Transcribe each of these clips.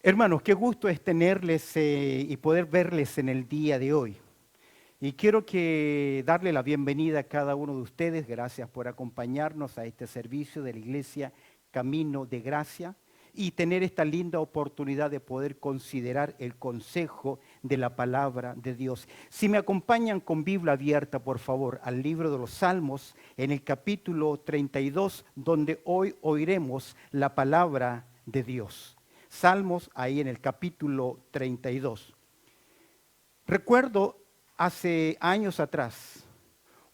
Hermanos, qué gusto es tenerles y poder verles en el día de hoy. Y quiero darle la bienvenida a cada uno de ustedes. Gracias por acompañarnos a este servicio de la Iglesia Camino de Gracia y tener esta linda oportunidad de poder considerar el consejo de la palabra de Dios. Si me acompañan con Biblia abierta, por favor, al libro de los Salmos, en el capítulo 32, donde hoy oiremos la palabra de Dios. Salmos, ahí en el capítulo 32. Recuerdo hace años atrás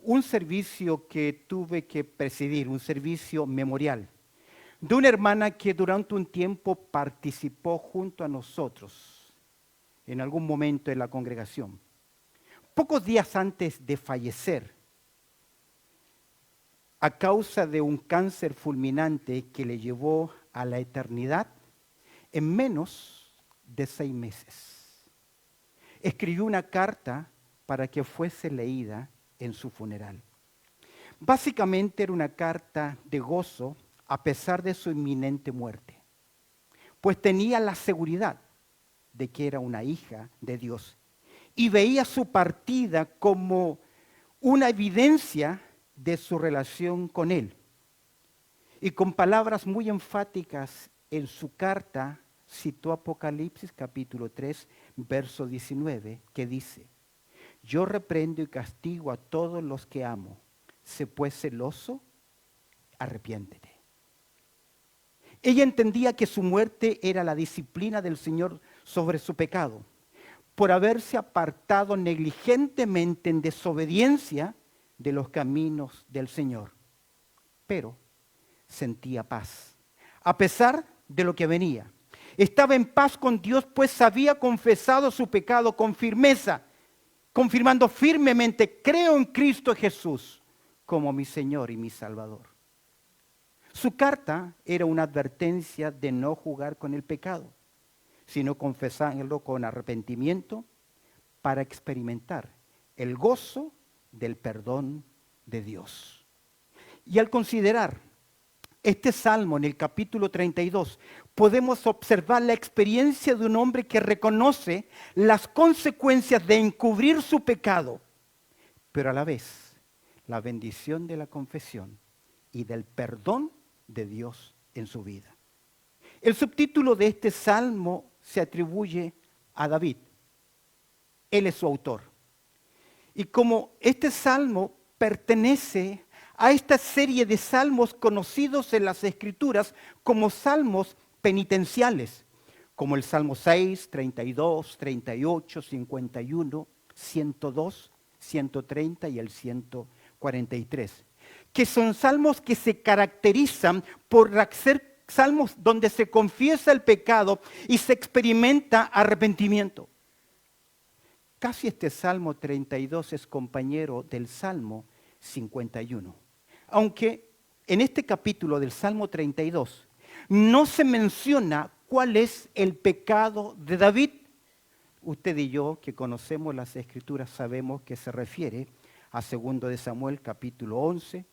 un servicio que tuve que presidir, un servicio memorial, de una hermana que durante un tiempo participó junto a nosotros en algún momento en la congregación. Pocos días antes de fallecer, a causa de un cáncer fulminante que le llevó a la eternidad, en menos de 6 meses, escribió una carta para que fuese leída en su funeral. Básicamente era una carta de gozo a pesar de su inminente muerte, pues tenía la seguridad de que era una hija de Dios y veía su partida como una evidencia de su relación con Él. Y con palabras muy enfáticas en su carta citó Apocalipsis capítulo 3, verso 19, que dice: yo reprendo y castigo a todos los que amo. Sé pues celoso, arrepiéntete. Ella entendía que su muerte era la disciplina del Señor sobre su pecado, por haberse apartado negligentemente en desobediencia de los caminos del Señor. Pero sentía paz, a pesar de lo que venía. Estaba en paz con Dios, pues había confesado su pecado con firmeza, confirmando firmemente: creo en Cristo Jesús como mi Señor y mi Salvador. Su carta era una advertencia de no jugar con el pecado, sino confesarlo con arrepentimiento para experimentar el gozo del perdón de Dios. Y al considerar este salmo en el capítulo 32, podemos observar la experiencia de un hombre que reconoce las consecuencias de encubrir su pecado, pero a la vez la bendición de la confesión y del perdón de Dios en su vida. El subtítulo de este salmo se atribuye a David. Él es su autor. Y como este salmo pertenece a esta serie de salmos conocidos en las Escrituras como salmos penitenciales, como el Salmo 6, 32, 38, 51, 102, 130 y el 143, que son salmos que se caracterizan por ser salmos donde se confiesa el pecado y se experimenta arrepentimiento. Casi este Salmo 32 es compañero del Salmo 51. Aunque en este capítulo del Salmo 32 no se menciona cuál es el pecado de David. Usted y yo, que conocemos las Escrituras, sabemos que se refiere a 2 de Samuel capítulo 11,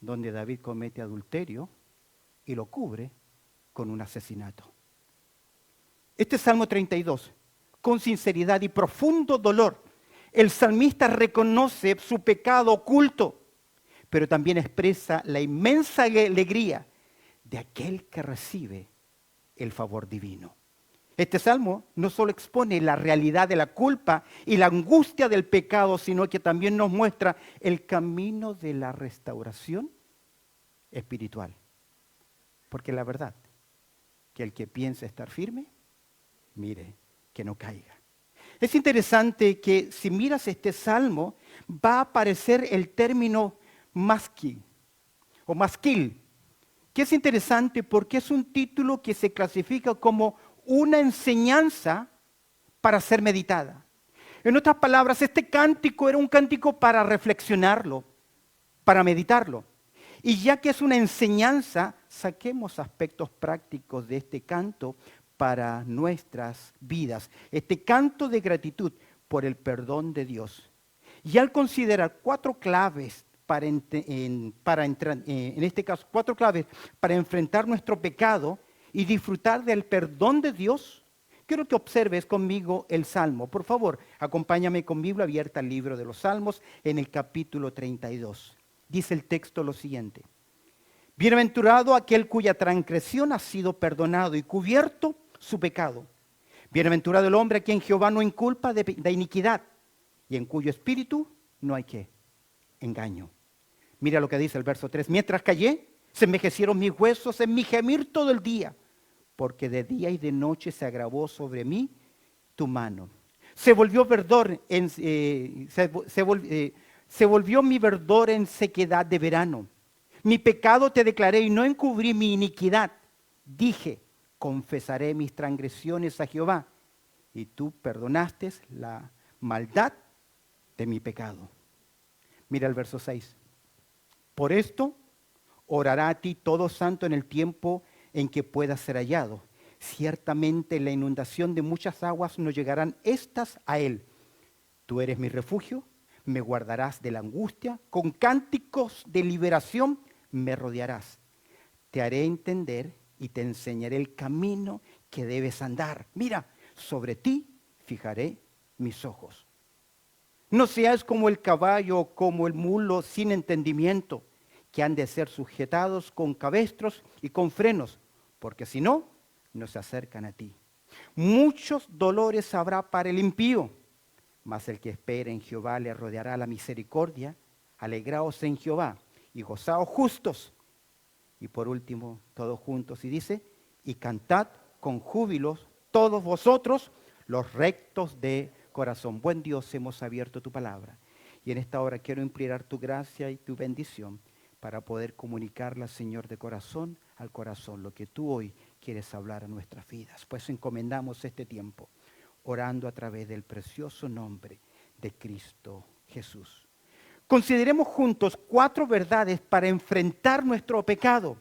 donde David comete adulterio y lo cubre con un asesinato. Este Salmo 32, con sinceridad y profundo dolor, el salmista reconoce su pecado oculto, pero también expresa la inmensa alegría de aquel que recibe el favor divino. Este salmo no solo expone la realidad de la culpa y la angustia del pecado, sino que también nos muestra el camino de la restauración espiritual. Porque la verdad, que el que piensa estar firme, mire que no caiga. Es interesante que si miras este salmo, va a aparecer el término masquil, que es interesante porque es un título que se clasifica como una enseñanza para ser meditada. En otras palabras, este cántico era un cántico para reflexionarlo, para meditarlo. Y ya que es una enseñanza, saquemos aspectos prácticos de este canto para nuestras vidas. Este canto de gratitud por el perdón de Dios. Y al considerar 4 claves en este caso, 4 claves para enfrentar nuestro pecado y disfrutar del perdón de Dios, quiero que observes conmigo el Salmo. Por favor, acompáñame con Biblia abierta al libro de los Salmos en el capítulo 32. Dice el texto lo siguiente. Bienaventurado aquel cuya transgresión ha sido perdonado y cubierto su pecado. Bienaventurado el hombre a quien Jehová no inculpa de iniquidad y en cuyo espíritu no hay ¿qué? Engaño. Mira lo que dice el verso 3. Mientras callé, se envejecieron mis huesos en mi gemir todo el día, porque de día y de noche se agravó sobre mí tu mano. Se volvió mi verdor en sequedad de verano. Mi pecado te declaré y no encubrí mi iniquidad. Dije, confesaré mis transgresiones a Jehová, y tú perdonaste la maldad de mi pecado. Mira el verso 6. Por esto orará a ti todo santo en el tiempo en que pueda ser hallado. Ciertamente la inundación de muchas aguas no llegarán estas a él. Tú eres mi refugio, me guardarás de la angustia, con cánticos de liberación me rodearás. Te haré entender y te enseñaré el camino que debes andar. Mira, sobre ti fijaré mis ojos. No seas como el caballo o como el mulo sin entendimiento, que han de ser sujetados con cabestros y con frenos, porque si no, no se acercan a ti. Muchos dolores habrá para el impío, mas el que espera en Jehová le rodeará la misericordia. Alegraos en Jehová y gozaos justos. Y por último, todos juntos, y dice, y cantad con júbilos todos vosotros los rectos de corazón. Buen Dios, hemos abierto tu palabra. Y en esta hora quiero implorar tu gracia y tu bendición para poder comunicarla, Señor, de corazón al corazón, lo que tú hoy quieres hablar a nuestras vidas. Pues encomendamos este tiempo, orando a través del precioso nombre de Cristo Jesús. Consideremos juntos 4 verdades para enfrentar nuestro pecado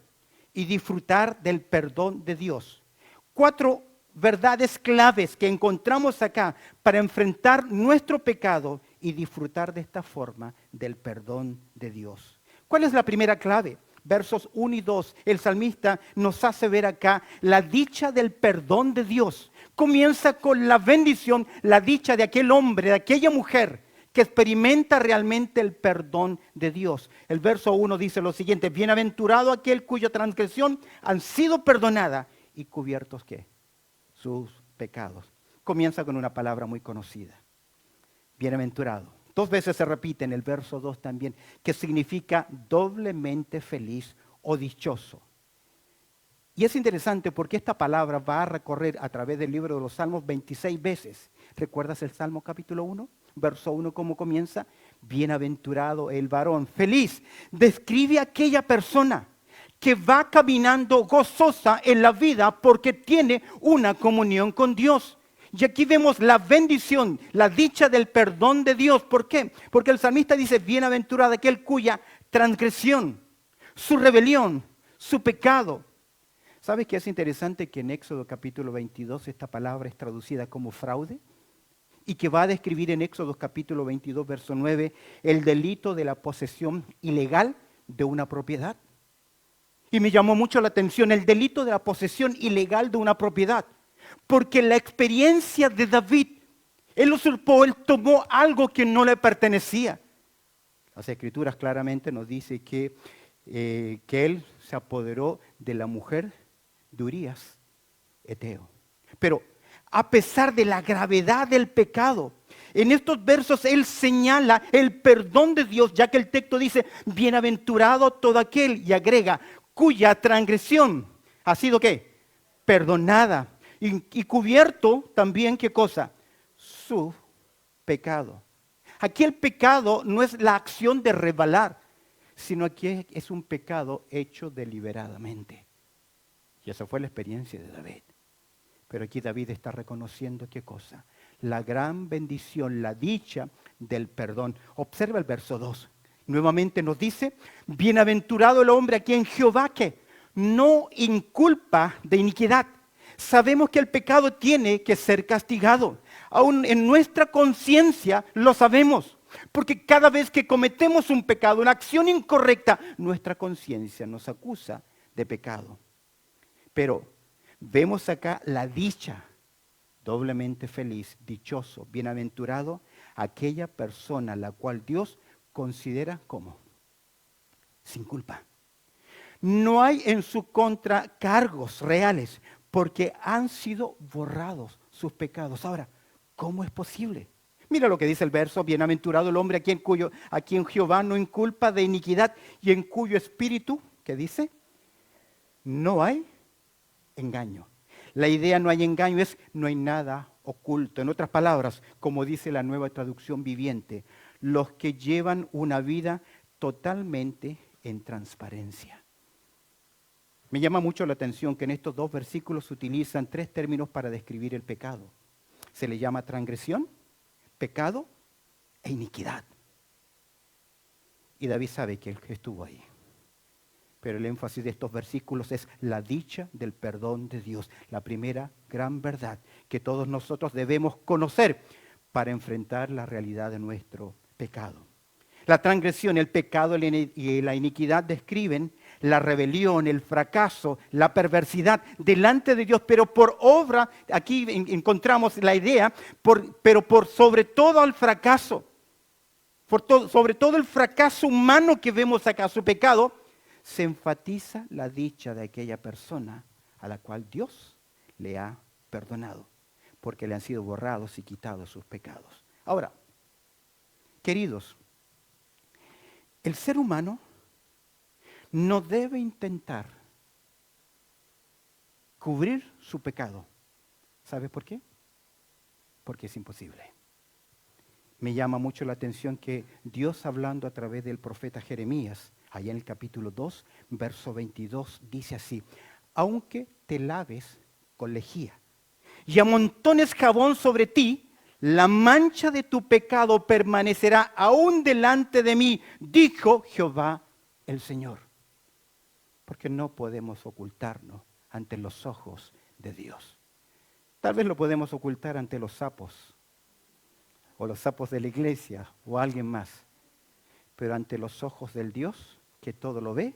y disfrutar del perdón de Dios. 4 verdades claves que encontramos acá para enfrentar nuestro pecado y disfrutar de esta forma del perdón de Dios. ¿Cuál es la primera clave? Versos 1 y 2, el salmista nos hace ver acá la dicha del perdón de Dios. Comienza con la bendición, la dicha de aquel hombre, de aquella mujer que experimenta realmente el perdón de Dios. El verso 1 dice lo siguiente: bienaventurado aquel cuya transgresión han sido perdonadas y cubiertos ¿qué? Sus pecados. Comienza con una palabra muy conocida. Bienaventurado. 2 veces se repite en el verso 2 también, que significa doblemente feliz o dichoso. Y es interesante porque esta palabra va a recorrer a través del libro de los Salmos 26 veces. ¿Recuerdas el Salmo capítulo 1? Verso 1, ¿cómo comienza? Bienaventurado el varón, feliz. Describe a aquella persona que va caminando gozosa en la vida porque tiene una comunión con Dios. Y aquí vemos la bendición, la dicha del perdón de Dios. ¿Por qué? Porque el salmista dice, bienaventurado aquel cuya transgresión, su rebelión, su pecado. ¿Sabes qué es interesante? Que en Éxodo capítulo 22 esta palabra es traducida como fraude y que va a describir en Éxodo capítulo 22 verso 9 el delito de la posesión ilegal de una propiedad. Y me llamó mucho la atención el delito de la posesión ilegal de una propiedad. Porque la experiencia de David, él usurpó, él tomó algo que no le pertenecía. Las Escrituras claramente nos dicen que él se apoderó de la mujer de Urías, Eteo. Pero a pesar de la gravedad del pecado, en estos versos él señala el perdón de Dios, ya que el texto dice, bienaventurado todo aquel, y agrega, cuya transgresión ha sido ¿qué? Perdonada. Y cubierto también, ¿qué cosa? Su pecado. Aquí el pecado no es la acción de rebalar, sino aquí es un pecado hecho deliberadamente. Y esa fue la experiencia de David. Pero aquí David está reconociendo ¿qué cosa? La gran bendición, la dicha del perdón. Observa el verso 2. Nuevamente nos dice, bienaventurado el hombre a quien Jehová que no inculpa de iniquidad. Sabemos que el pecado tiene que ser castigado. Aún en nuestra conciencia lo sabemos. Porque cada vez que cometemos un pecado, una acción incorrecta, nuestra conciencia nos acusa de pecado. Pero vemos acá la dicha doblemente feliz, dichoso, bienaventurado, aquella persona a la cual Dios considera como sin culpa. No hay en su contra cargos reales, porque han sido borrados sus pecados. Ahora, ¿cómo es posible? Mira lo que dice el verso: bienaventurado el hombre a quien Jehová no inculpa de iniquidad y en cuyo espíritu, ¿qué dice? No hay engaño. La idea no hay engaño es no hay nada oculto. En otras palabras, como dice la Nueva Traducción Viviente, los que llevan una vida totalmente en transparencia. Me llama mucho la atención que en estos dos versículos se utilizan tres términos para describir el pecado. Se le llama transgresión, pecado e iniquidad. Y David sabe que él estuvo ahí. Pero el énfasis de estos versículos es la dicha del perdón de Dios, la primera gran verdad que todos nosotros debemos conocer para enfrentar la realidad de nuestro pecado. La transgresión, el pecado y la iniquidad describen la rebelión, el fracaso, la perversidad delante de Dios, pero por obra, aquí encontramos la idea, pero por sobre todo el fracaso, sobre todo el fracaso humano que vemos acá, su pecado, se enfatiza la dicha de aquella persona a la cual Dios le ha perdonado, porque le han sido borrados y quitados sus pecados. Ahora, queridos, el ser humano no debe intentar cubrir su pecado. ¿Sabes por qué? Porque es imposible. Me llama mucho la atención que Dios, hablando a través del profeta Jeremías, allá en el capítulo 2, verso 22, dice así: aunque te laves con lejía y amontones jabón sobre ti, la mancha de tu pecado permanecerá aún delante de mí, dijo Jehová el Señor. Porque no podemos ocultarnos ante los ojos de Dios. Tal vez lo podemos ocultar ante los sapos, o los sapos de la iglesia, o alguien más. Pero ante los ojos del Dios, que todo lo ve,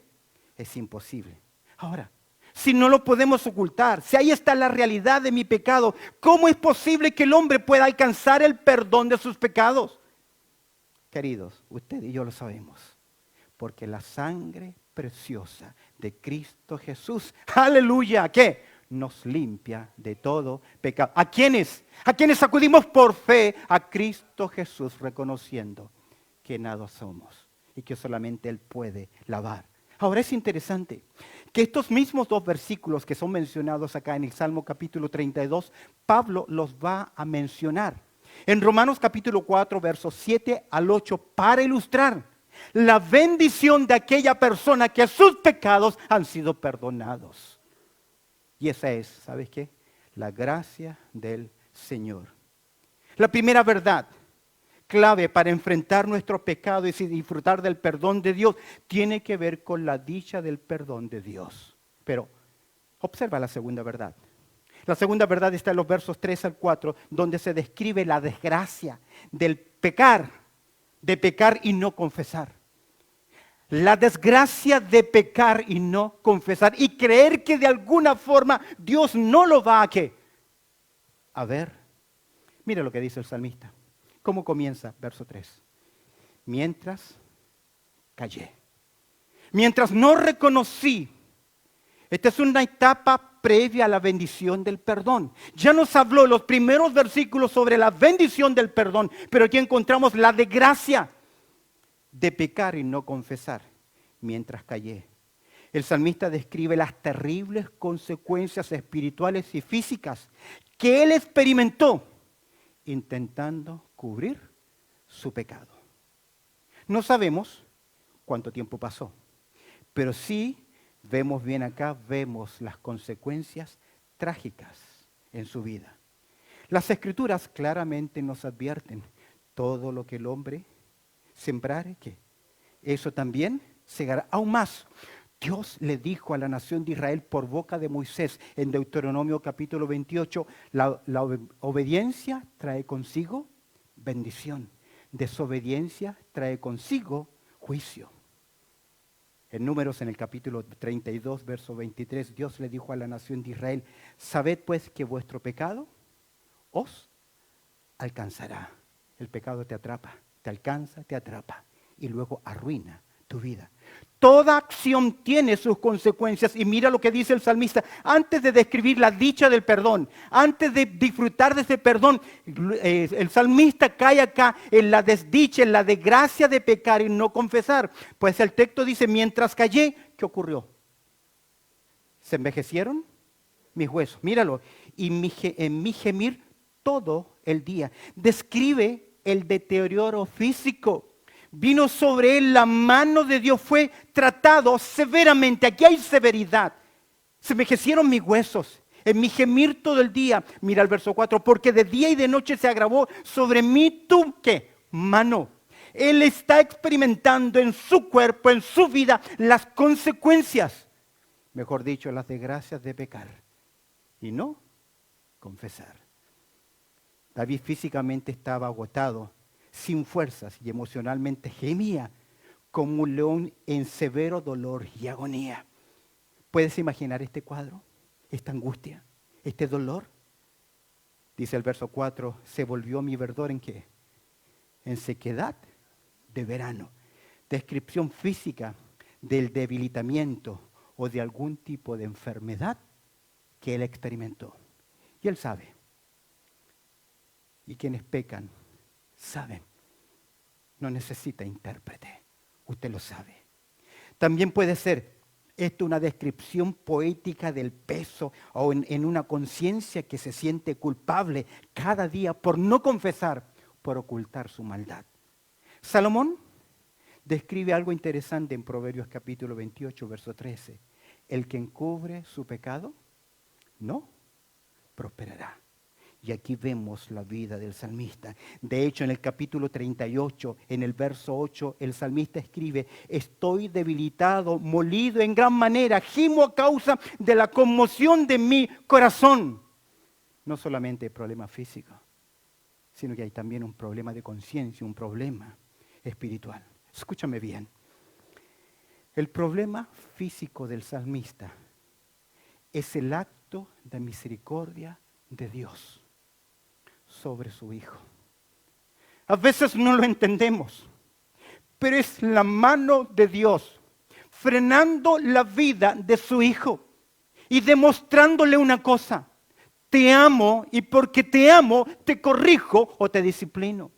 es imposible. Ahora, si no lo podemos ocultar, si ahí está la realidad de mi pecado, ¿cómo es posible que el hombre pueda alcanzar el perdón de sus pecados? Queridos, usted y yo lo sabemos, porque la sangre preciosa de Cristo Jesús, aleluya, ¿qué? Nos limpia de todo pecado. ¿A quiénes? ¿A quiénes acudimos por fe? A Cristo Jesús, reconociendo que nada somos y que solamente Él puede lavar. Ahora es interesante que estos mismos dos versículos que son mencionados acá en el Salmo capítulo 32, Pablo los va a mencionar en Romanos capítulo 4, versos 7 al 8, para ilustrar la bendición de aquella persona que sus pecados han sido perdonados. Y esa es, ¿sabes qué? La gracia del Señor. La primera verdad clave para enfrentar nuestro pecado y disfrutar del perdón de Dios tiene que ver con la dicha del perdón de Dios. Pero observa la segunda verdad. La segunda verdad está en los versos 3 al 4, donde se describe la desgracia del pecar, de pecar y no confesar. La desgracia de pecar y no confesar y creer que de alguna forma Dios no lo va a ¿qué? A ver. Mira lo que dice el salmista. ¿Cómo comienza? Verso 3. Mientras callé. Mientras no reconocí. Esta es una etapa previa a la bendición del perdón. Ya nos habló los primeros versículos sobre la bendición del perdón, pero aquí encontramos la desgracia de pecar y no confesar. Mientras callé. El salmista describe las terribles consecuencias espirituales y físicas que él experimentó intentando cubrir su pecado. No sabemos cuánto tiempo pasó, pero sí vemos bien acá, vemos las consecuencias trágicas en su vida. Las Escrituras claramente nos advierten, todo lo que el hombre sembrare, ¿qué? Eso también segará. Aún más, Dios le dijo a la nación de Israel por boca de Moisés en Deuteronomio capítulo 28, la obediencia trae consigo bendición, desobediencia trae consigo juicio. En Números, en el capítulo 32, verso 23, Dios le dijo a la nación de Israel, sabed pues que vuestro pecado os alcanzará. El pecado te atrapa, te alcanza, te atrapa y luego arruina tu vida. Toda acción tiene sus consecuencias y mira lo que dice el salmista. Antes de describir la dicha del perdón, antes de disfrutar de ese perdón, el salmista cae acá en la desdicha, en la desgracia de pecar y no confesar. Pues el texto dice, mientras callé, ¿qué ocurrió? ¿Se envejecieron mis huesos? Míralo. Y en mi gemir todo el día. Describe el deterioro físico. Vino sobre él la mano de Dios, fue tratado severamente. Aquí hay severidad. Se envejecieron mis huesos, en mi gemir todo el día. Mira el verso 4, porque de día y de noche se agravó sobre mí tu, ¿qué? Mano. Él está experimentando en su cuerpo, en su vida, las consecuencias. Mejor dicho, las desgracias de pecar y no confesar. David físicamente estaba agotado, sin fuerzas y emocionalmente gemía como un león en severo dolor y agonía. ¿Puedes imaginar este cuadro? Esta angustia, este dolor. Dice el verso 4, se volvió mi verdor ¿en qué? En sequedad de verano. Descripción física del debilitamiento o de algún tipo de enfermedad que él experimentó. Y él sabe. Y quienes pecan saben, no necesita intérprete, usted lo sabe. También puede ser esto una descripción poética del peso o en una conciencia que se siente culpable cada día por no confesar, por ocultar su maldad. Salomón describe algo interesante en Proverbios capítulo 28, verso 13. El que encubre su pecado no prosperará. Y aquí vemos la vida del salmista. De hecho, en el capítulo 38, en el verso 8, el salmista escribe, estoy debilitado, molido en gran manera, gimo a causa de la conmoción de mi corazón. No solamente problema físico, sino que hay también un problema de conciencia, un problema espiritual. Escúchame bien. El problema físico del salmista es el acto de misericordia de Dios sobre su Hijo. A veces no lo entendemos, pero es la mano de Dios frenando la vida de su Hijo y demostrándole una cosa: te amo y porque te amo te corrijo o te disciplino.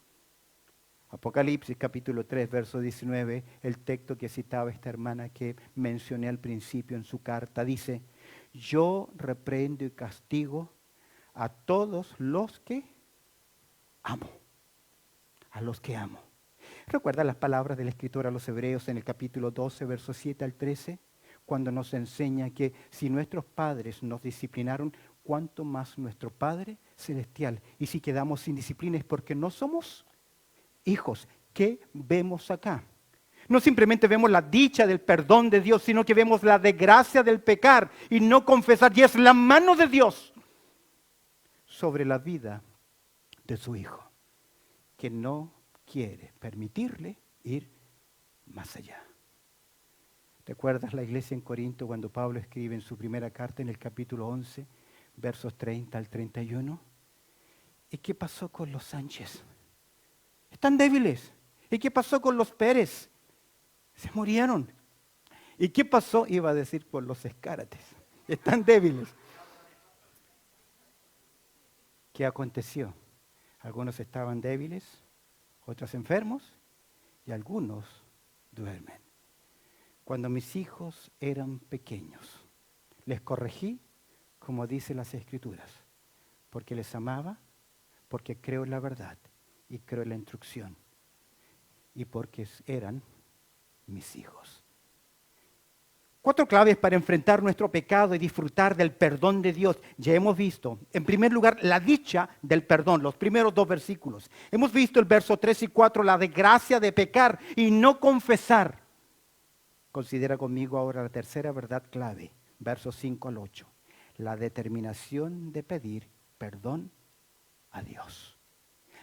Apocalipsis capítulo 3, verso 19, el texto que citaba esta hermana que mencioné al principio en su carta, dice, yo reprendo y castigo a todos los que amo, a los que amo. ¿Recuerda las palabras del escritor a los Hebreos en el capítulo 12, versos 7 al 13? Cuando nos enseña que si nuestros padres nos disciplinaron, ¿cuánto más nuestro Padre Celestial? Y si quedamos sin disciplina es porque no somos hijos. ¿Qué vemos acá? No simplemente vemos la dicha del perdón de Dios, sino que vemos la desgracia del pecar y no confesar. Y es la mano de Dios sobre la vida de su Hijo, que no quiere permitirle ir más allá. ¿Recuerdas la iglesia en Corinto cuando Pablo escribe en su primera carta en el capítulo 11, versos 30 al 31? ¿Y qué pasó con los Sánchez? Están débiles. ¿Y qué pasó con los Pérez? Se murieron. ¿Y qué pasó? Iba a decir con los Escárates. Están débiles. ¿Qué aconteció? Algunos estaban débiles, otros enfermos y algunos duermen. Cuando mis hijos eran pequeños, les corregí como dicen las Escrituras, porque les amaba, porque creo en la verdad y creo en la instrucción y porque eran mis hijos. 4 claves para enfrentar nuestro pecado y disfrutar del perdón de Dios. Ya hemos visto, en primer lugar, la dicha del perdón, los primeros 2 versículos. Hemos visto el verso 3 y 4, la desgracia de pecar y no confesar. Considera conmigo ahora la tercera verdad clave, versos 5 al 8. La determinación de pedir perdón a Dios.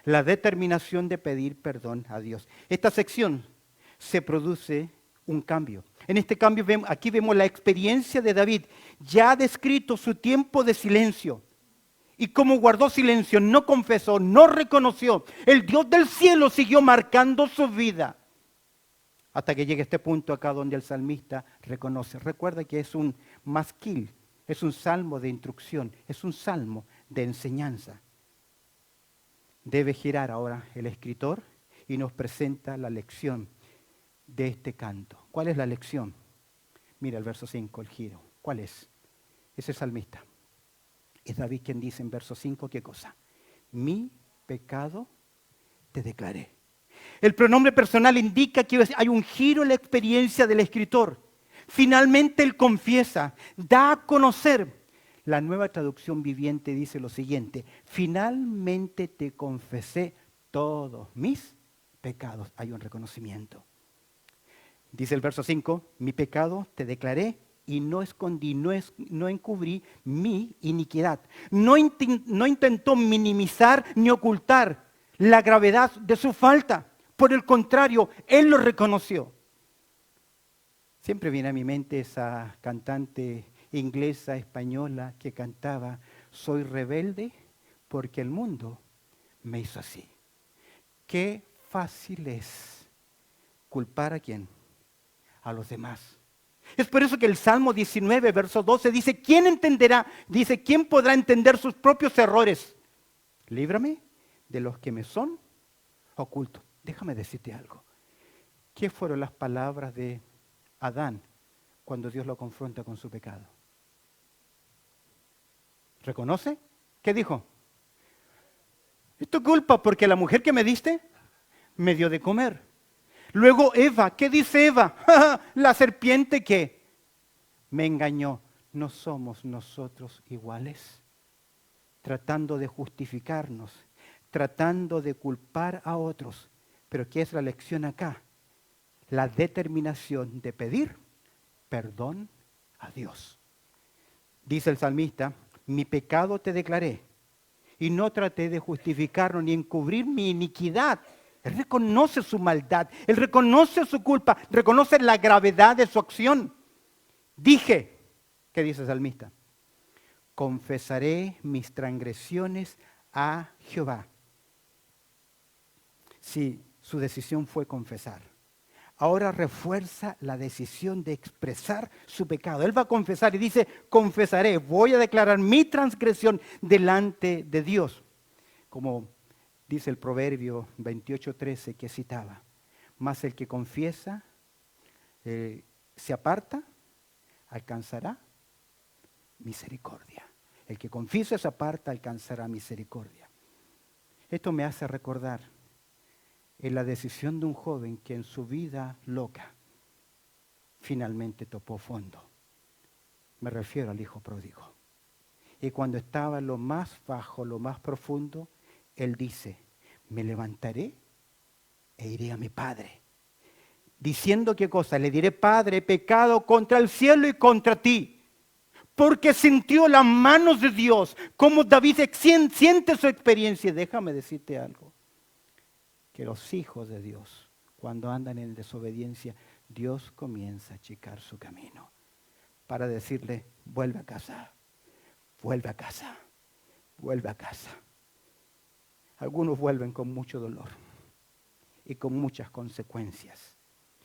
La determinación de pedir perdón a Dios. Esta sección se produce un cambio. En este cambio, aquí vemos la experiencia de David. Ya ha descrito su tiempo de silencio Y como guardó silencio, no confesó, no reconoció, el Dios del cielo siguió marcando su vida. Hasta que llegue este punto acá donde el salmista reconoce. Recuerda que es un masquil, es un salmo de instrucción, es un salmo de enseñanza. Debe girar ahora el escritor y nos presenta la lección de este canto. ¿Cuál es la lección? Mira el verso 5, el giro. ¿Cuál es? Es el salmista. Es David quien dice en verso 5, ¿qué cosa? Mi pecado te declaré. El pronombre personal indica que hay un giro en la experiencia del escritor. Finalmente él confiesa, da a conocer. La Nueva Traducción Viviente dice lo siguiente: finalmente te confesé todos mis pecados. Hay un reconocimiento. Dice el verso 5, mi pecado te declaré y no escondí, no encubrí mi iniquidad. No intentó minimizar ni ocultar la gravedad de su falta. Por el contrario, él lo reconoció. Siempre viene a mi mente esa cantante inglesa, española, que cantaba, soy rebelde porque el mundo me hizo así. Qué fácil es culpar a quién, a los demás. Es por eso que el Salmo 19, verso 12 dice, ¿quién entenderá? Dice, ¿quién podrá entender sus propios errores? Líbrame de los que me son ocultos. Déjame decirte algo. ¿Qué fueron las palabras de Adán cuando Dios lo confronta con su pecado? ¿Reconoce? ¿Qué dijo? Es tu culpa porque la mujer que me diste me dio de comer. Luego Eva, ¿qué dice Eva? La serpiente que me engañó. ¿No somos nosotros iguales? Tratando de justificarnos, tratando de culpar a otros. Pero ¿qué es la lección acá? La determinación de pedir perdón a Dios. Dice el salmista, mi pecado te declaré y no traté de justificarlo ni encubrir mi iniquidad. Él reconoce su maldad, él reconoce su culpa, reconoce la gravedad de su acción. Dije, ¿qué dice el salmista? Confesaré mis transgresiones a Jehová. Sí, su decisión fue confesar. Ahora refuerza la decisión de expresar su pecado. Él va a confesar y dice, confesaré, voy a declarar mi transgresión delante de Dios. Como dice el Proverbio 28:13 que citaba, mas el que confiesa, se aparta, alcanzará misericordia. El que confiesa, se aparta, alcanzará misericordia. Esto me hace recordar en la decisión de un joven que en su vida loca finalmente topó fondo. Me refiero al hijo pródigo. Y cuando estaba en lo más bajo, lo más profundo, él dice, me levantaré e iré a mi padre. Diciendo qué cosa, le diré, Padre, he pecado contra el cielo y contra ti. Porque sintió las manos de Dios, como David siente su experiencia. Déjame decirte algo. Que los hijos de Dios, cuando andan en desobediencia, Dios comienza a achicar su camino para decirle, vuelve a casa, vuelve a casa, vuelve a casa. Algunos vuelven con mucho dolor y con muchas consecuencias.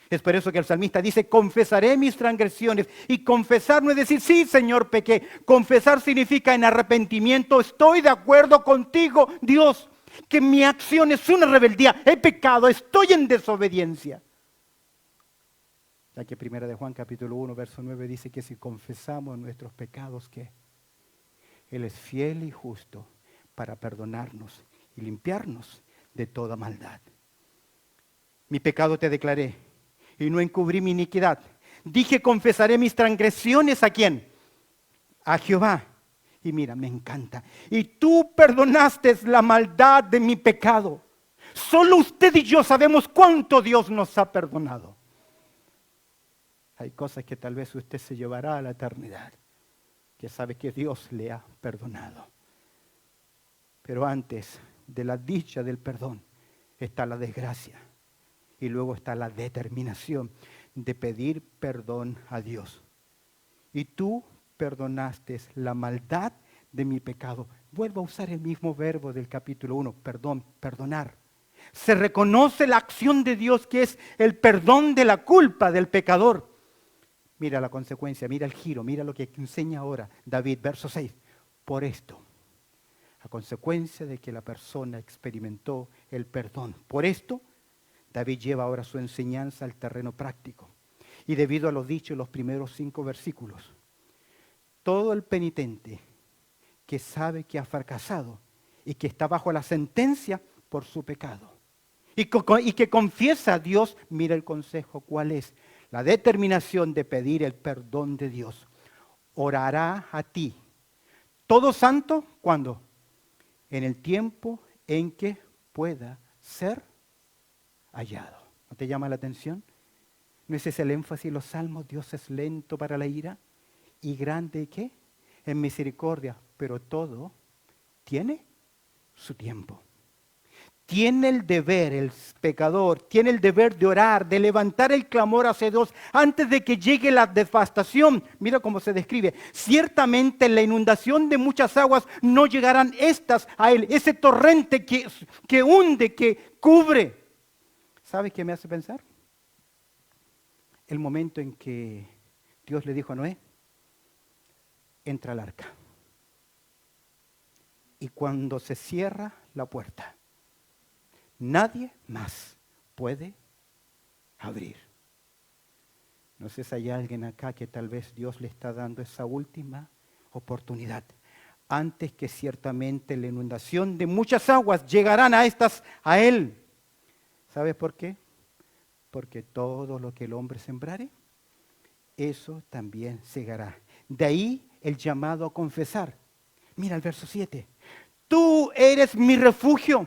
Es por eso que el salmista dice, confesaré mis transgresiones. Y confesar no es decir, sí, Señor, pequé. Confesar significa en arrepentimiento, estoy de acuerdo contigo, Dios, que mi acción es una rebeldía, he pecado, estoy en desobediencia. Ya que 1 de Juan capítulo 1, verso 9 dice que si confesamos nuestros pecados, ¿qué? Él es fiel y justo para perdonarnos y limpiarnos de toda maldad. Mi pecado te declaré y no encubrí mi iniquidad. Dije, confesaré mis transgresiones, ¿a quién? A Jehová. Y mira, me encanta. Y tú perdonaste la maldad de mi pecado. Solo usted y yo sabemos cuánto Dios nos ha perdonado. Hay cosas que tal vez usted se llevará a la eternidad, que sabe que Dios le ha perdonado. Pero antes de la dicha del perdón está la desgracia. Y luego está la determinación de pedir perdón a Dios. Y tú perdonaste la maldad de mi pecado. Vuelvo a usar el mismo verbo del capítulo 1, perdón, perdonar. Se reconoce la acción de Dios que es el perdón de la culpa del pecador. Mira la consecuencia, mira el giro, mira lo que enseña ahora David, verso 6. Por esto, a consecuencia de que la persona experimentó el perdón. Por esto, David lleva ahora su enseñanza al terreno práctico. Y debido a lo dicho en los primeros 5 versículos, todo el penitente que sabe que ha fracasado y que está bajo la sentencia por su pecado y que confiesa a Dios, mira el consejo, ¿cuál es? La determinación de pedir el perdón de Dios. Orará a ti. Todo santo, ¿cuándo? En el tiempo en que pueda ser hallado. ¿No te llama la atención? ¿No es ese el énfasis en los salmos? Dios es lento para la ira y grande, ¿qué? En misericordia, pero todo tiene su tiempo. Tiene el deber, el pecador, tiene el deber de orar, de levantar el clamor hacia Dios antes de que llegue la devastación. Mira cómo se describe. Ciertamente la inundación de muchas aguas no llegarán estas a él. Ese torrente que hunde, que cubre. ¿Sabes qué me hace pensar? El momento en que Dios le dijo a Noé, entra al arca. Y cuando se cierra la puerta, nadie más puede abrir. No sé si hay alguien acá que tal vez Dios le está dando esa última oportunidad. Antes que ciertamente la inundación de muchas aguas llegarán a él. ¿Sabes por qué? Porque todo lo que el hombre sembrare, eso también segará. De ahí el llamado a confesar. Mira el verso 7. Tú eres mi refugio.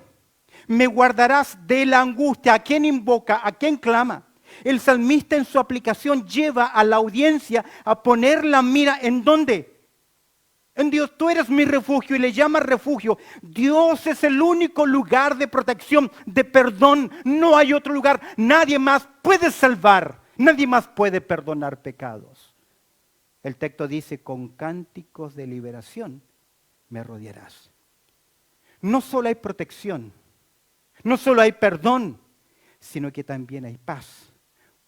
Me guardarás de la angustia. ¿A quién invoca? ¿A quién clama? El salmista en su aplicación lleva a la audiencia a poner la mira ¿en dónde? En Dios. Tú eres mi refugio y le llama refugio. Dios es el único lugar de protección, de perdón. No hay otro lugar. Nadie más puede salvar. Nadie más puede perdonar pecados. El texto dice, con cánticos de liberación me rodearás. No solo hay protección, no solo hay perdón, sino que también hay paz,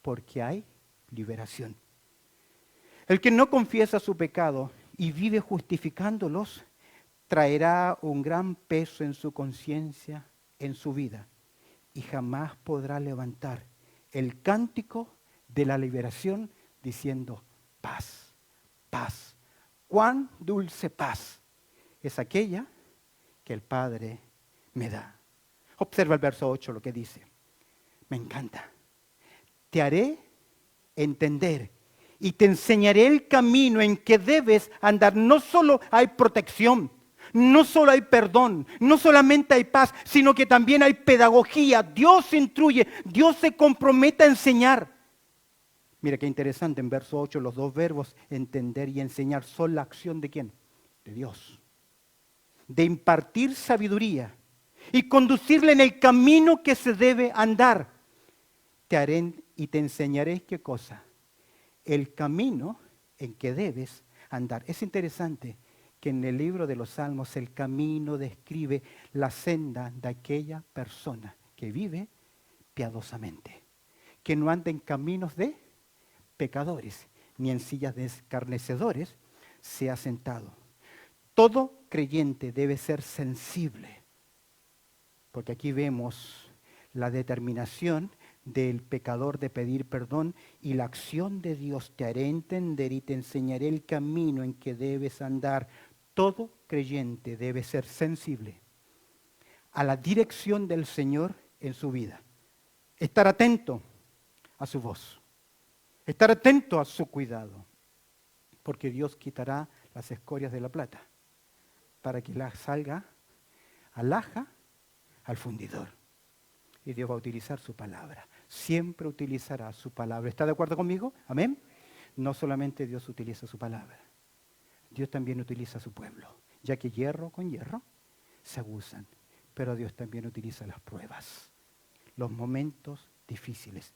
porque hay liberación. El que no confiesa su pecado y vive justificándolos, traerá un gran peso en su conciencia, en su vida, y jamás podrá levantar el cántico de la liberación diciendo paz, paz. Cuán dulce paz es aquella que el Padre me da. Observa el verso 8 lo que dice. Me encanta. Te haré entender y te enseñaré el camino en que debes andar. No solo hay protección, no solo hay perdón, no solamente hay paz, sino que también hay pedagogía. Dios instruye, Dios se compromete a enseñar. Mira qué interesante, en verso 8 los dos verbos entender y enseñar son la acción ¿de quién? De Dios. De impartir sabiduría y conducirle en el camino que se debe andar. Te haré y te enseñaré ¿qué cosa? El camino en que debes andar. Es interesante que en el libro de los Salmos el camino describe la senda de aquella persona que vive piadosamente, que no anda en caminos de pecadores, ni en sillas de escarnecedores se ha sentado. Todo creyente debe ser sensible, porque aquí vemos la determinación del pecador de pedir perdón y la acción de Dios. Te haré entender y te enseñaré el camino en que debes andar. Todo creyente debe ser sensible a la dirección del Señor en su vida. Estar atento a su voz. Estar atento a su cuidado. Porque Dios quitará las escorias de la plata para que la salga alhaja al fundidor. Y Dios va a utilizar su palabra. Siempre utilizará su palabra. ¿Está de acuerdo conmigo? Amén. No solamente Dios utiliza su palabra. Dios también utiliza su pueblo. Ya que hierro con hierro se abusan. Pero Dios también utiliza las pruebas. Los momentos difíciles.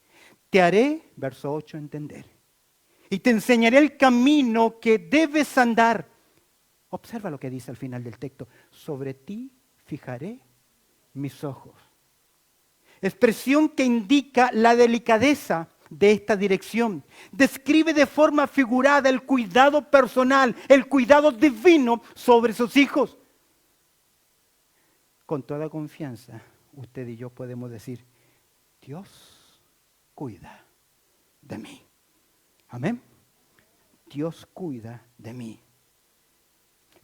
Te haré, verso 8, entender. Y te enseñaré el camino que debes andar. Observa lo que dice al final del texto. Sobre ti fijaré mis ojos. Expresión que indica la delicadeza de esta dirección. Describe de forma figurada el cuidado personal, el cuidado divino sobre sus hijos. Con toda confianza, usted y yo podemos decir, Dios cuida de mí. Amén. Dios cuida de mí.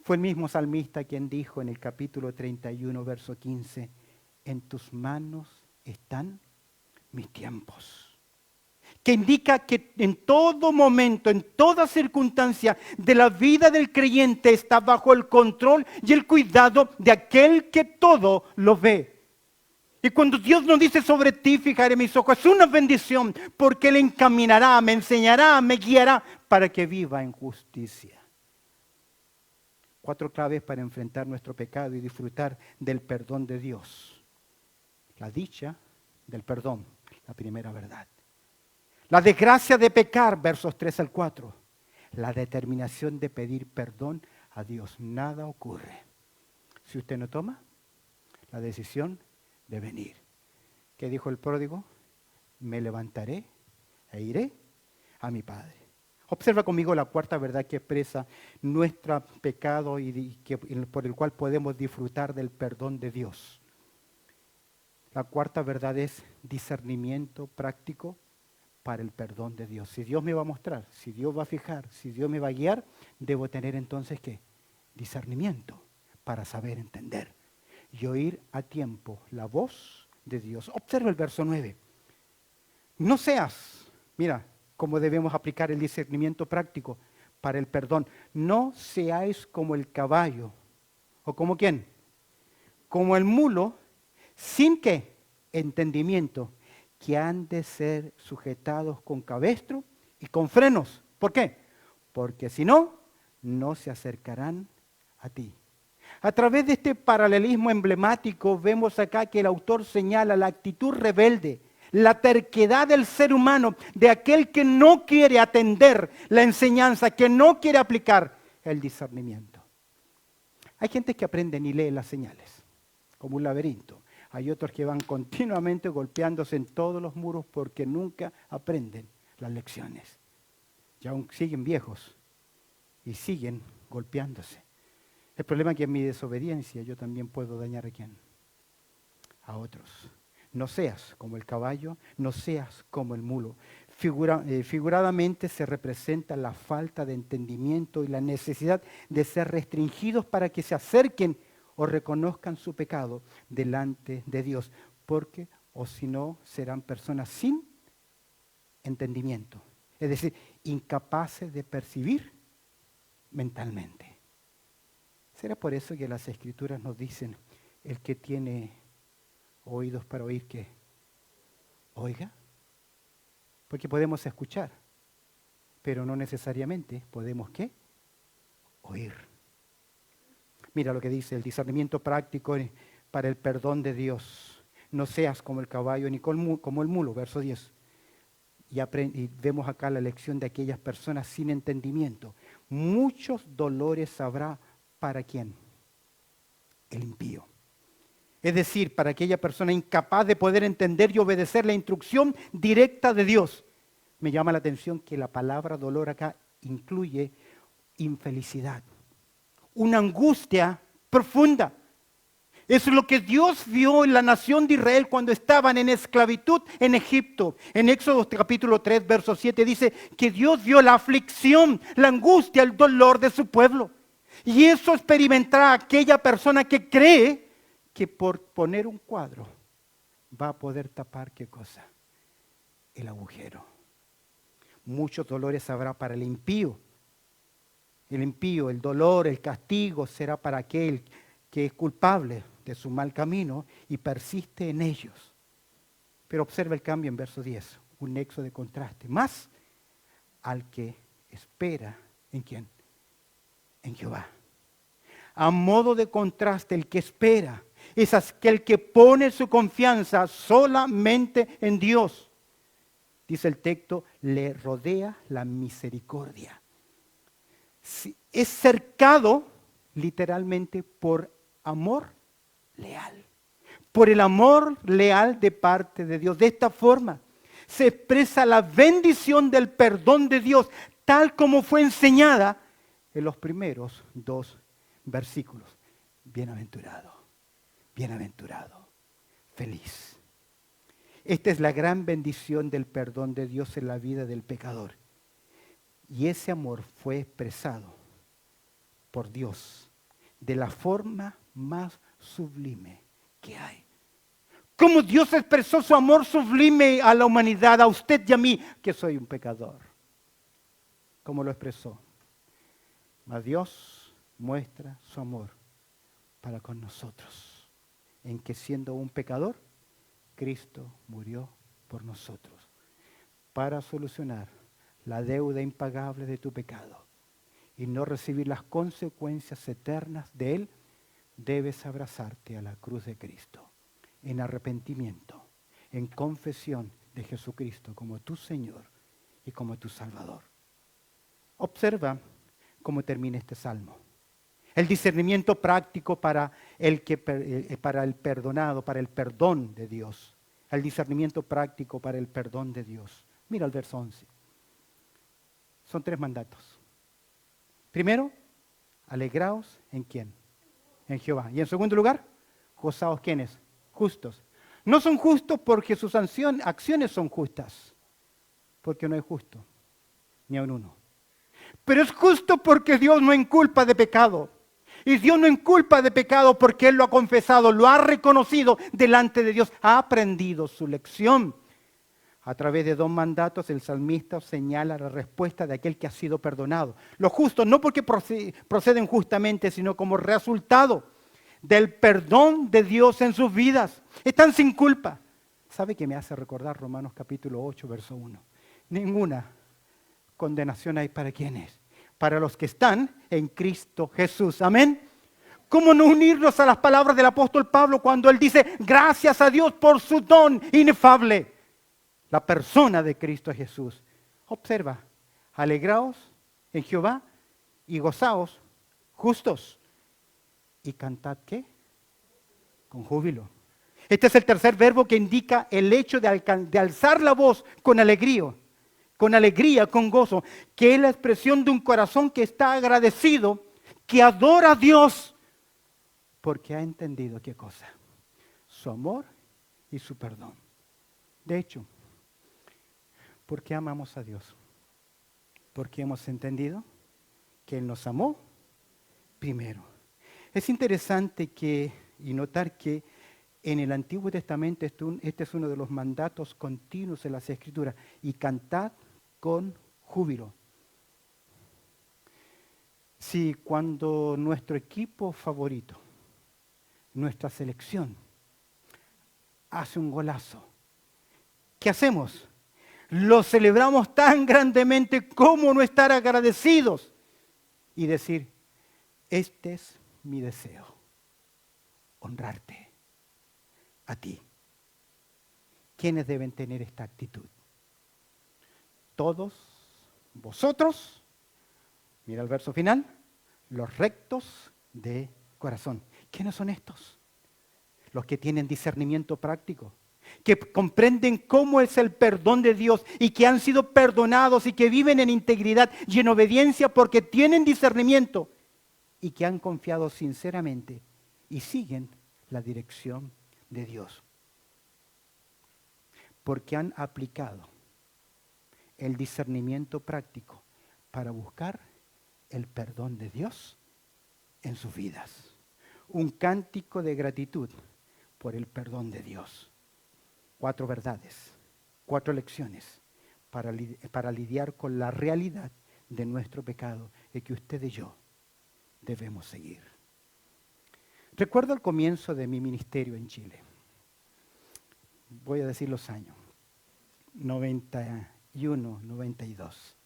Fue el mismo salmista quien dijo en el capítulo 31, verso 15, en tus manos están mis tiempos. Que indica que en todo momento, en toda circunstancia de la vida del creyente está bajo el control y el cuidado de aquel que todo lo ve. Y cuando Dios nos dice sobre ti fijaré mis ojos, es una bendición porque Él encaminará, me enseñará, me guiará para que viva en justicia. 4 claves para enfrentar nuestro pecado y disfrutar del perdón de Dios. La dicha del perdón, la primera verdad. La desgracia de pecar, versos 3 al 4. La determinación de pedir perdón a Dios. Nada ocurre si usted no toma la decisión de venir. ¿Qué dijo el pródigo? Me levantaré e iré a mi Padre. Observa conmigo la cuarta verdad que expresa nuestro pecado y por el cual podemos disfrutar del perdón de Dios. La cuarta verdad es discernimiento práctico para el perdón de Dios. Si Dios me va a mostrar, si Dios va a fijar, si Dios me va a guiar, debo tener entonces ¿qué? Discernimiento para saber entender y oír a tiempo la voz de Dios. Observa el verso 9. No seas, mira cómo debemos aplicar el discernimiento práctico para el perdón. No seáis como el caballo, o como quién, como el mulo, sin que entendimiento, que han de ser sujetados con cabestro y con frenos. ¿Por qué? Porque si no, no se acercarán a ti. A través de este paralelismo emblemático vemos acá que el autor señala la actitud rebelde, la terquedad del ser humano, de aquel que no quiere atender la enseñanza, que no quiere aplicar el discernimiento. Hay gente que aprende ni lee las señales, como un laberinto. Hay otros que van continuamente golpeándose en todos los muros porque nunca aprenden las lecciones. Y aún siguen viejos y siguen golpeándose. El problema es que en mi desobediencia yo también puedo dañar a quién? A otros. No seas como el caballo, no seas como el mulo. Figuradamente se representa la falta de entendimiento y la necesidad de ser restringidos para que se acerquen o reconozcan su pecado delante de Dios, porque o si no serán personas sin entendimiento, es decir, incapaces de percibir mentalmente. ¿Será por eso que las Escrituras nos dicen, el que tiene oídos para oír, que oiga? Porque podemos escuchar, pero no necesariamente podemos, ¿qué? Oír. Mira lo que dice el discernimiento práctico para el perdón de Dios. No seas como el caballo ni como el mulo, verso 10. Y vemos acá la lección de aquellas personas sin entendimiento. Muchos dolores habrá para quién? El impío. Es decir, para aquella persona incapaz de poder entender y obedecer la instrucción directa de Dios. Me llama la atención que la palabra dolor acá incluye infelicidad. Una angustia profunda. Eso es lo que Dios vio en la nación de Israel cuando estaban en esclavitud en Egipto. En Éxodo capítulo 3, verso 7 dice que Dios vio la aflicción, la angustia, el dolor de su pueblo. Y eso experimentará aquella persona que cree que por poner un cuadro va a poder tapar ¿qué cosa? El agujero. Muchos dolores habrá para el impío. El impío, el dolor, el castigo será para aquel que es culpable de su mal camino y persiste en ellos. Pero observa el cambio en verso 10, un nexo de contraste. Más al que espera, ¿en quién? En Jehová. A modo de contraste, el que espera es aquel que pone su confianza solamente en Dios. Dice el texto, le rodea la misericordia. Es cercado literalmente por amor leal. Por el amor leal de parte de Dios. De esta forma se expresa la bendición del perdón de Dios, tal como fue enseñada en los primeros 2 versículos. Bienaventurado, bienaventurado, feliz. Esta es la gran bendición del perdón de Dios en la vida del pecador. Y ese amor fue expresado por Dios de la forma más sublime que hay. Cómo Dios expresó su amor sublime a la humanidad, a usted y a mí, que soy un pecador. ¿Cómo lo expresó? Mas Dios muestra su amor para con nosotros, en que siendo un pecador, Cristo murió por nosotros, para solucionar la deuda impagable de tu pecado y no recibir las consecuencias eternas de él. Debes abrazarte a la cruz de Cristo, en arrepentimiento, en confesión de Jesucristo como tu Señor y como tu Salvador. Observa cómo termina este salmo. El discernimiento práctico para el perdonado, para el perdón de Dios. El discernimiento práctico para el perdón de Dios. Mira el verso 11. Son 3 mandatos. Primero, alegraos en ¿quién? En Jehová. Y en segundo lugar, gozaos ¿quiénes? Justos. No son justos porque sus acciones son justas, porque no hay justo, ni aun uno. Pero es justo porque Dios no inculpa de pecado. Y Dios no inculpa de pecado porque Él lo ha confesado, lo ha reconocido delante de Dios, ha aprendido su lección. A través de 2 mandatos el salmista señala la respuesta de aquel que ha sido perdonado. Los justos no porque proceden justamente, sino como resultado del perdón de Dios en sus vidas. Están sin culpa. ¿Sabe qué me hace recordar Romanos capítulo 8, verso 1? Ninguna condenación hay para quienes, para los que están en Cristo Jesús. Amén. ¿Cómo no unirnos a las palabras del apóstol Pablo cuando él dice, gracias a Dios por su don inefable, la persona de Cristo Jesús? Observa, alegraos en Jehová y gozaos justos. ¿Y cantad qué? Con júbilo. Este es el tercer verbo que indica el hecho de alzar la voz con alegría, con gozo, que es la expresión de un corazón que está agradecido, que adora a Dios, porque ha entendido ¿qué cosa? Su amor y su perdón. De hecho, ¿por qué amamos a Dios? Porque hemos entendido que Él nos amó primero. Es interesante y notar que en el Antiguo Testamento este es uno de los mandatos continuos en las Escrituras. Y cantad con júbilo. Si cuando nuestro equipo favorito, nuestra selección, hace un golazo, ¿qué hacemos? Lo celebramos tan grandemente como no estar agradecidos y decir, este es mi deseo, honrarte a ti. ¿Quiénes deben tener esta actitud? Todos vosotros, mira el verso final, los rectos de corazón. ¿Quiénes son estos? Los que tienen discernimiento práctico, que comprenden cómo es el perdón de Dios y que han sido perdonados y que viven en integridad y en obediencia porque tienen discernimiento y que han confiado sinceramente y siguen la dirección de Dios. Porque han aplicado el discernimiento práctico para buscar el perdón de Dios en sus vidas. Un cántico de gratitud por el perdón de Dios. 4 verdades, 4 lecciones para lidiar con la realidad de nuestro pecado y que usted y yo debemos seguir. Recuerdo el comienzo de mi ministerio en Chile. Voy a decir los años, 91, 92.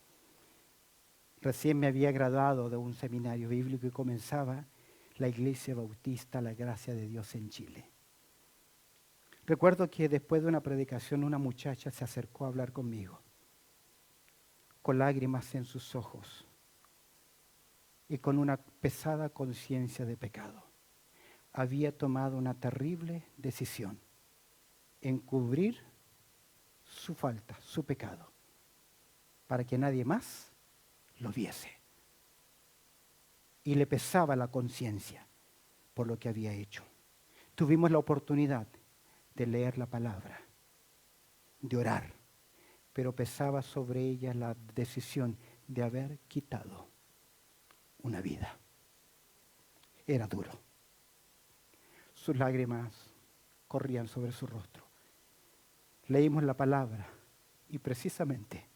Recién me había graduado de un seminario bíblico y comenzaba la Iglesia Bautista La Gracia de Dios en Chile. Recuerdo que después de una predicación una muchacha se acercó a hablar conmigo, con lágrimas en sus ojos. y con una pesada conciencia de pecado. Había tomado una terrible decisión: encubrir su falta, su pecado, para que nadie más lo viese. Y le pesaba la conciencia por lo que había hecho. Tuvimos la oportunidad de leer la palabra, de orar, pero pesaba sobre ella la decisión de haber quitado una vida. Era duro. Sus lágrimas corrían sobre su rostro. Leímos la palabra y precisamente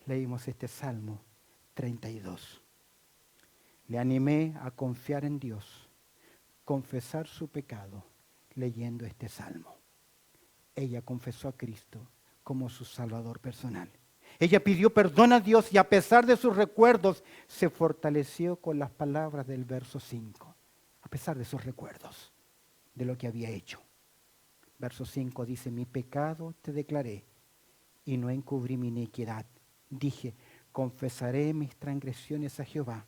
leímos este Salmo 32. Le animé a confiar en Dios, confesar su pecado leyendo este Salmo. Ella confesó a Cristo como su Salvador personal. Ella pidió perdón a Dios y a pesar de sus recuerdos se fortaleció con las palabras del verso 5. A pesar de sus recuerdos de lo que había hecho. Verso 5 dice: mi pecado te declaré y no encubrí mi iniquidad. Dije: confesaré mis transgresiones a Jehová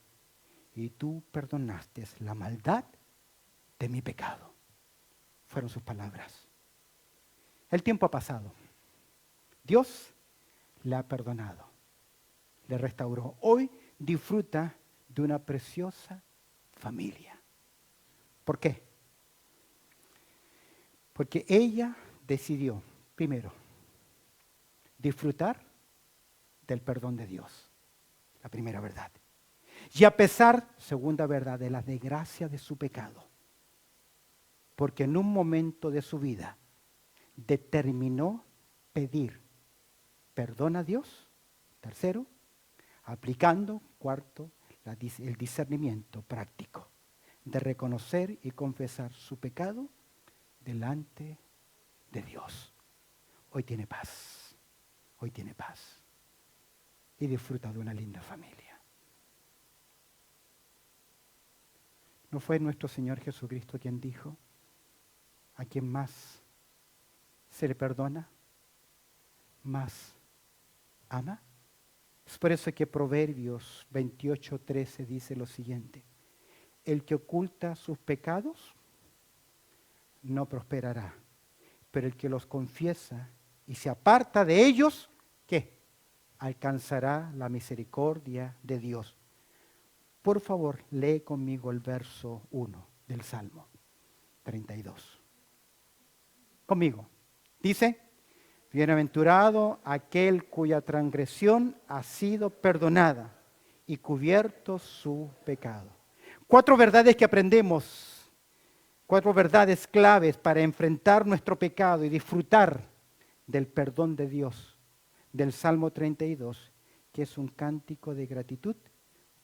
y tú perdonaste la maldad de mi pecado. Fueron sus palabras. El tiempo ha pasado. Dios le ha perdonado, le restauró. Hoy disfruta de una preciosa familia. ¿Por qué? Porque ella decidió, primero, disfrutar del perdón de Dios. La primera verdad. Y a pesar, segunda verdad, de la desgracia de su pecado. Porque en un momento de su vida determinó pedir perdón a Dios. Tercero, aplicando, cuarto, el discernimiento práctico de reconocer y confesar su pecado delante de Dios. Hoy tiene paz. Hoy tiene paz. Y disfruta de una linda familia. ¿No fue nuestro Señor Jesucristo quien dijo: a quien más se le perdona, más ama? Es por eso que Proverbios 28:13 dice lo siguiente: el que oculta sus pecados no prosperará, pero el que los confiesa y se aparta de ellos, ¿qué? Alcanzará la misericordia de Dios. Por favor, lee conmigo el verso 1 del Salmo 32. Conmigo. Dice: bienaventurado aquel cuya transgresión ha sido perdonada y cubierto su pecado. 4 verdades que aprendemos, 4 verdades claves para enfrentar nuestro pecado y disfrutar del perdón de Dios, del Salmo 32, que es un cántico de gratitud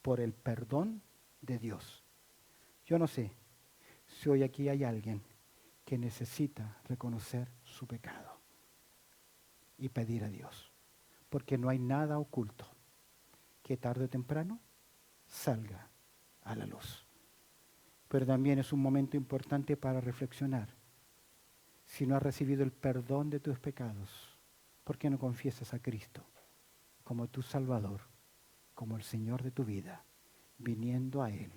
por el perdón de Dios. Yo no sé si hoy aquí hay alguien que necesita reconocer su pecado y pedir a Dios, porque no hay nada oculto que tarde o temprano salga a la luz. Pero también es un momento importante para reflexionar. Si no has recibido el perdón de tus pecados, ¿por qué no confiesas a Cristo como tu Salvador, como el Señor de tu vida, viniendo a Él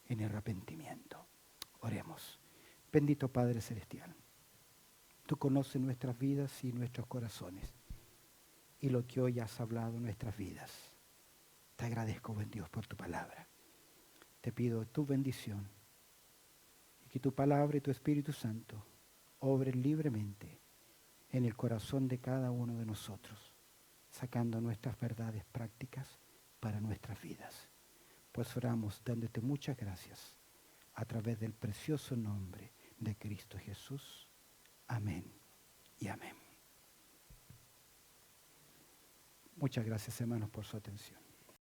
en arrepentimiento? Oremos. Bendito Padre Celestial, tú conoces nuestras vidas y nuestros corazones y lo que hoy has hablado en nuestras vidas. Te agradezco, buen Dios, por tu palabra. Te pido tu bendición y que tu palabra y tu Espíritu Santo obren libremente en el corazón de cada uno de nosotros, sacando nuestras verdades prácticas para nuestras vidas. Pues oramos dándote muchas gracias a través del precioso nombre de Cristo Jesús. Amén y amén. Muchas gracias, hermanos, por su atención.